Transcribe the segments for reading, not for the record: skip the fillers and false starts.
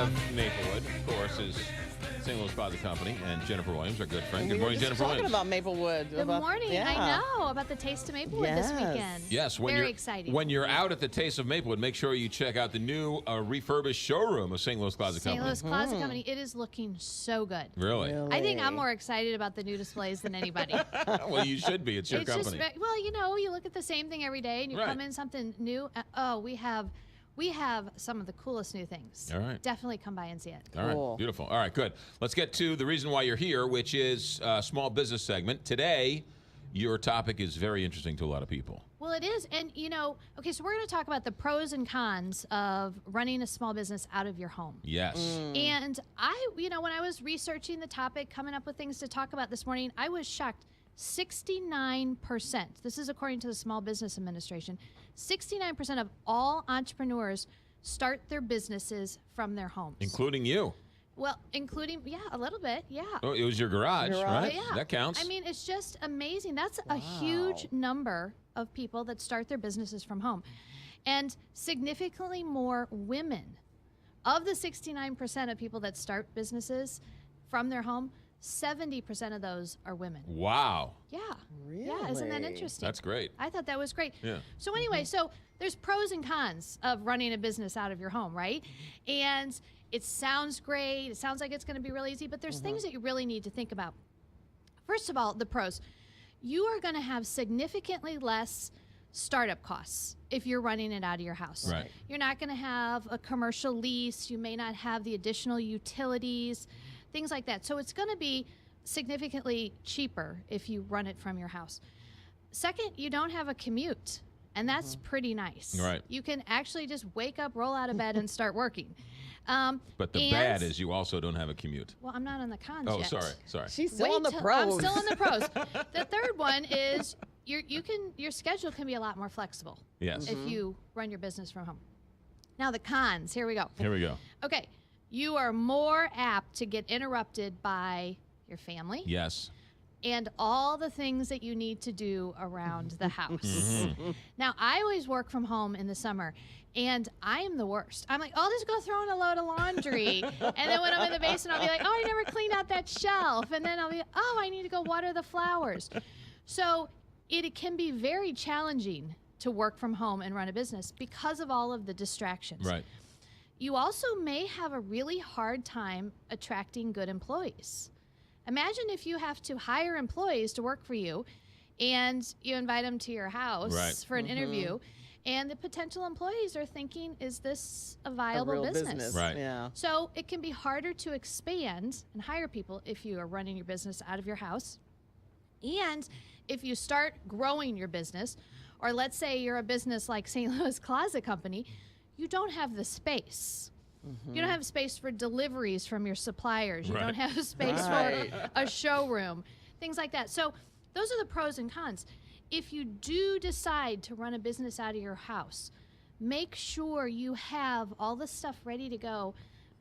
of Maplewood, of course, is St. Louis Closet Company, and Jennifer Williams, our good friend. Good morning, Jennifer Williams. Talking about Maplewood. Good morning. I know about the Taste of Maplewood this weekend. Yes, very exciting. When you're out at the Taste of Maplewood, make sure you check out the new refurbished showroom of St. Louis Closet Company. St. Louis Closet Company. It is looking so good. Really? I think I'm more excited about the new displays than anybody. Well, you should be. It's your company. Well, you look at the same thing every day, and you come in something new. We have some of the coolest new things. All right. Definitely come by and see it. All right. Beautiful. All right, good. Let's get to the reason why you're here, which is small business segment. Today, your topic is very interesting to a lot of people. Well, it is. And, okay, so we're going to talk about the pros and cons of running a small business out of your home. Yes. And when I was researching the topic, coming up with things to talk about this morning, I was shocked. 69%, this is according to the Small Business Administration, 69% of all entrepreneurs start their businesses from their homes. Including you. Well, including, a little bit, Oh, it was your garage, right? Yeah. That counts. I mean, it's just amazing. That's a huge number of people that start their businesses from home. And significantly more women. Of the 69% of people that start businesses from their home, 70% of those are women. Wow. Yeah. Really? Yeah, isn't that interesting? That's great. I thought that was great. Yeah. So anyway, so there's pros and cons of running a business out of your home, right? And it sounds great. It sounds like it's going to be real easy, but there's things that you really need to think about. First of all, the pros. You are going to have significantly less startup costs if you're running it out of your house. Right. You're not going to have a commercial lease. You may not have the additional utilities, things like that. So it's going to be significantly cheaper if you run it from your house. Second, you don't have a commute, and that's pretty nice. Right. You can actually just wake up, roll out of bed, and start working. But the bad is you also don't have a commute. Well, I'm not on the cons Oh, yet. sorry. She's still on the pros. I'm still on the pros. The third one is your schedule can be a lot more flexible. Yes. If you run your business from home. Now the cons. Here we go. Here we go. Okay. You are more apt to get interrupted by your family. Yes. And all the things that you need to do around the house. Now, I always work from home in the summer, and I am the worst. I'm like, I'll just go throw in a load of laundry. And then when I'm in the basement, I'll be like, I never cleaned out that shelf. And then I'll be, I need to go water the flowers. So it can be very challenging to work from home and run a business because of all of the distractions. Right. You also may have a really hard time attracting good employees. Imagine if you have to hire employees to work for you and you invite them to your house for an interview, and the potential employees are thinking, is this a viable business? Right. Yeah. So it can be harder to expand and hire people if you are running your business out of your house. And if you start growing your business, or let's say you're a business like St. Louis Closet Company, you don't have the space. You don't have space for deliveries from your suppliers. You don't have space for a showroom, things like that. So those are the pros and cons. If you do decide to run a business out of your house, make sure you have all the stuff ready to go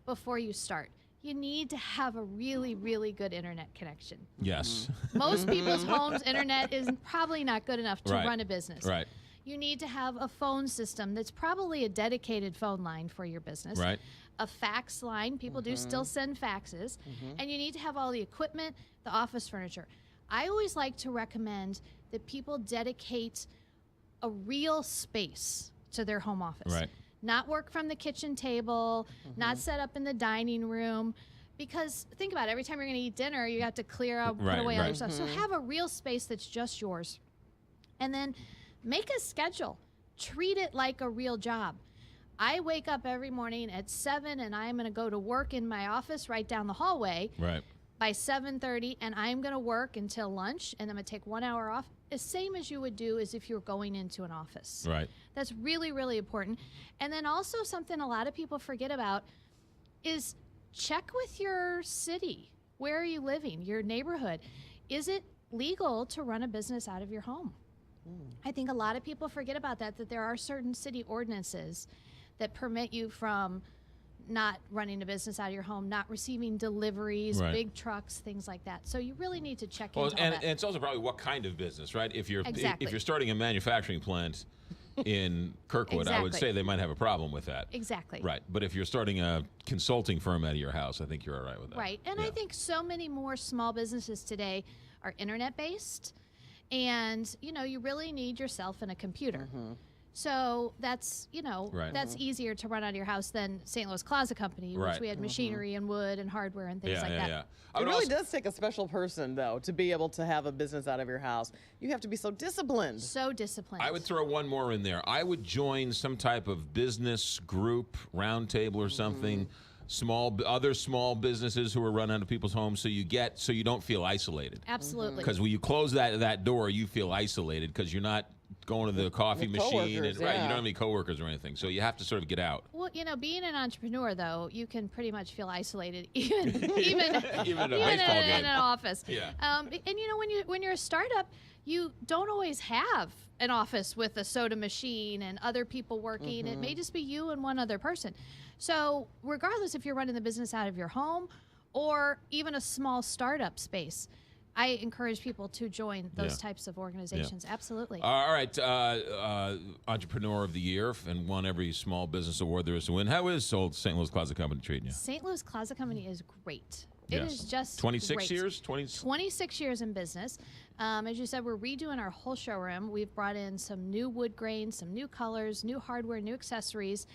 before you start. You need to have a really, really good internet connection. Yes. Most people's homes' internet is probably not good enough to Right. run a business. Right. You need to have a phone system that's probably a dedicated phone line for your business. Right. A fax line. People do still send faxes. And you need to have all the equipment, the office furniture. I always like to recommend that people dedicate a real space to their home office. Right. Not work from the kitchen table, not set up in the dining room. Because think about it, every time you're going to eat dinner, you have to clear out, put away all your stuff. So have a real space that's just yours. And then make a schedule. Treat it like a real job. I wake up every morning at 7 and I'm going to go to work in my office right down the hallway Right. by 7:30, and I'm going to work until lunch, and I'm going to take 1 hour off, the same as you would do as if you were going into an office. Right. That's really, really important. And then also something a lot of people forget about is check with your city. Where are you living? Your neighborhood. Is it legal to run a business out of your home? I think a lot of people forget about that there are certain city ordinances that permit you from not running a business out of your home, not receiving deliveries, big trucks, things like that. So you really need to check into all that. And it's also probably what kind of business, right? If you're Exactly. if you're starting a manufacturing plant, in Kirkwood, I would Exactly. say they might have a problem with that. Exactly. Right. But if you're starting a consulting firm out of your house, I think you're all right with that. Right. And I think so many more small businesses today are internet based, and you really need yourself and a computer. So that's Right. that's easier to run out of your house than St. Louis Closet Company, which Right. we had machinery and wood and hardware and things like that. I It would really also- does take a special person, though, to be able to have a business out of your house. You have to be so disciplined. So disciplined. I would throw one more in there. I would join some type of business group, roundtable or something, other small businesses who are run out of people's homes, so you don't feel isolated. Absolutely. Because when you close that door, you feel isolated because you're not going to the coffee With machine, coworkers, right? You yeah. don't have any coworkers or anything, so you have to sort of get out. Well, being an entrepreneur, though, you can pretty much feel isolated, even Even at a baseball in game. an office. Yeah. And when you're a startup, you don't always have an office with a soda machine and other people working. It may just be you and one other person. So regardless if you're running the business out of your home or even a small startup space, I encourage people to join those types of organizations. Absolutely. All right, Entrepreneur of the Year, and won every small business award there is to win. How is Old St. Louis Closet Company treating you? St. Louis Closet Company is great. It Yes. is just 26 great. years? 26 years in business. As you said, we're redoing our whole showroom. We've brought in some new wood grains, some new colors, new hardware, new accessories,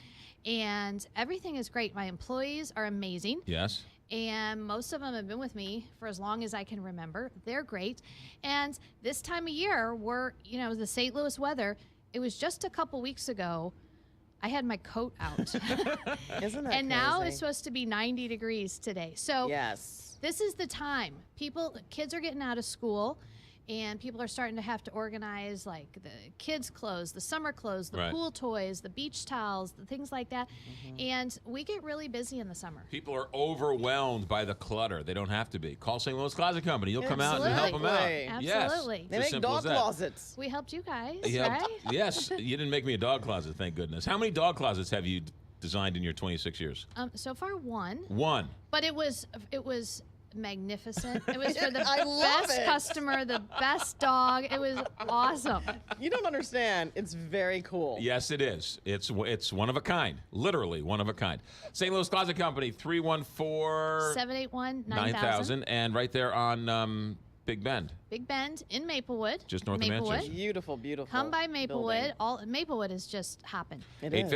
and everything is great. My employees are amazing. Yes. And most of them have been with me for as long as I can remember. They're great. And this time of year, the St. Louis weather, it was just a couple weeks ago, I had my coat out. Isn't that And now crazy? it's supposed to be 90 degrees today. So Yes. this is the time. Kids are getting out of school, and people are starting to have to organize like the kids' clothes, the summer clothes, the Right. pool toys, the beach towels, the things like that. And we get really busy in the summer. People are overwhelmed by the clutter. They don't have to be. Call St. Louis Closet Company. You'll come out and help them out. Absolutely. Yes. Absolutely. They It's as make simple dog as that. closets. We helped you guys, Yeah. right? Yes. You didn't make me a dog closet, thank goodness. How many dog closets have you designed in your 26 years? So far, one, One. but it was magnificent. It was for the I love best it. customer, the best dog. It was awesome. You don't understand. It's very cool. Yes, it is. It's one of a kind. Literally one of a kind. St. Louis Closet Company, 314 781-9000. 9000. And right there on Big Bend. Big Bend in Maplewood. Just north of Maplewood. Manchester. Beautiful, beautiful. Come by Maplewood. building. Maplewood is just hopping. It 8:50. is.